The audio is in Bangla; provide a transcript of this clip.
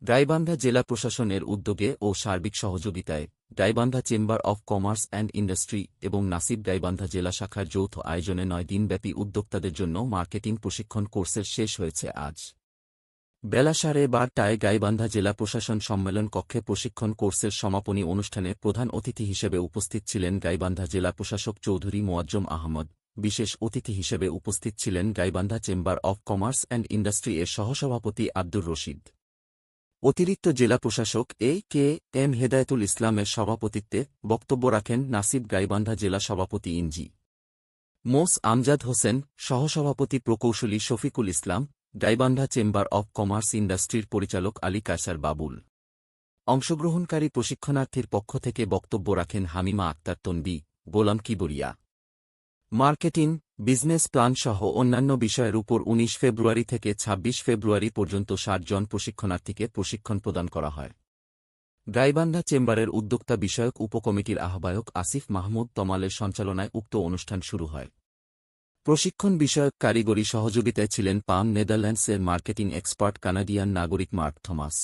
গাইবান্ধা জেলা প্রশাসনের উদ্যোগে ও সার্বিক সহযোগিতায় Gaibandha chamber of commerce and industry এবং নাসিব গাইবান্ধা জেলা শাখার যৌথ আয়োজনে ৯ দিনব্যাপী উদ্যোক্তাদের জন্য মার্কেটিং প্রশিক্ষণ কোর্সের শেষ হয়েছে আজ বেলা 12:30টায় গাইবান্ধা জেলা প্রশাসন সম্মেলন কক্ষে প্রশিক্ষণ কোর্সের সমাপনী অনুষ্ঠানে প্রধান অতিথি হিসেবে উপস্থিত ছিলেন গাইবান্ধা জেলা প্রশাসক চৌধুরী মোয়াজ্জম আহমদ। বিশেষ অতিথি হিসেবে উপস্থিত ছিলেন Gaibandha chamber of commerce and industry এর সহসভাপতি আব্দুর রশিদ। অতিরিক্ত জেলা প্রশাসক কে এম হেদায়েতুল ইসলামের সভাপতিত্বে বক্তব্য রাখেন নাসিব গাইবান্ধা জেলা সভাপতি ইঞ্জি মোস আমজাদ হোসেন, সহসভাপতি প্রকৌশলী Shafiqul Islam, Gaibandha chamber of commerce ইন্ডাস্ট্রির পরিচালক আলী কায়সার বাবুল। অংশগ্রহণকারী প্রশিক্ষণার্থীর পক্ষ থেকে বক্তব্য রাখেন হামিমা আক্তার তনবী, গোলাম কিবরিয়া। মার্কেটিং, বিজনেস প্ল্যান সহ অন্যান্য বিষয়ের উপর ১৯ ফেব্রুয়ারি থেকে ২৬ ফেব্রুয়ারি পর্যন্ত ৬০ জন প্রশিক্ষণার্থীকে প্রশিক্ষণ প্রদান করা হয়। গাইবান্ধা চেম্বারের উদ্যোক্তা বিষয়ক উপকমিটির আহ্বায়ক আসিফ মাহমুদ তমালের সঞ্চালনায় উক্ত অনুষ্ঠান শুরু হয়। প্রশিক্ষণ বিষয়ক কারিগরি সহযোগিতায় ছিলেন পাম নেদারল্যান্ডসের মার্কেটিং এক্সপার্ট কানাডিয়ান নাগরিক মার্ক থমাস।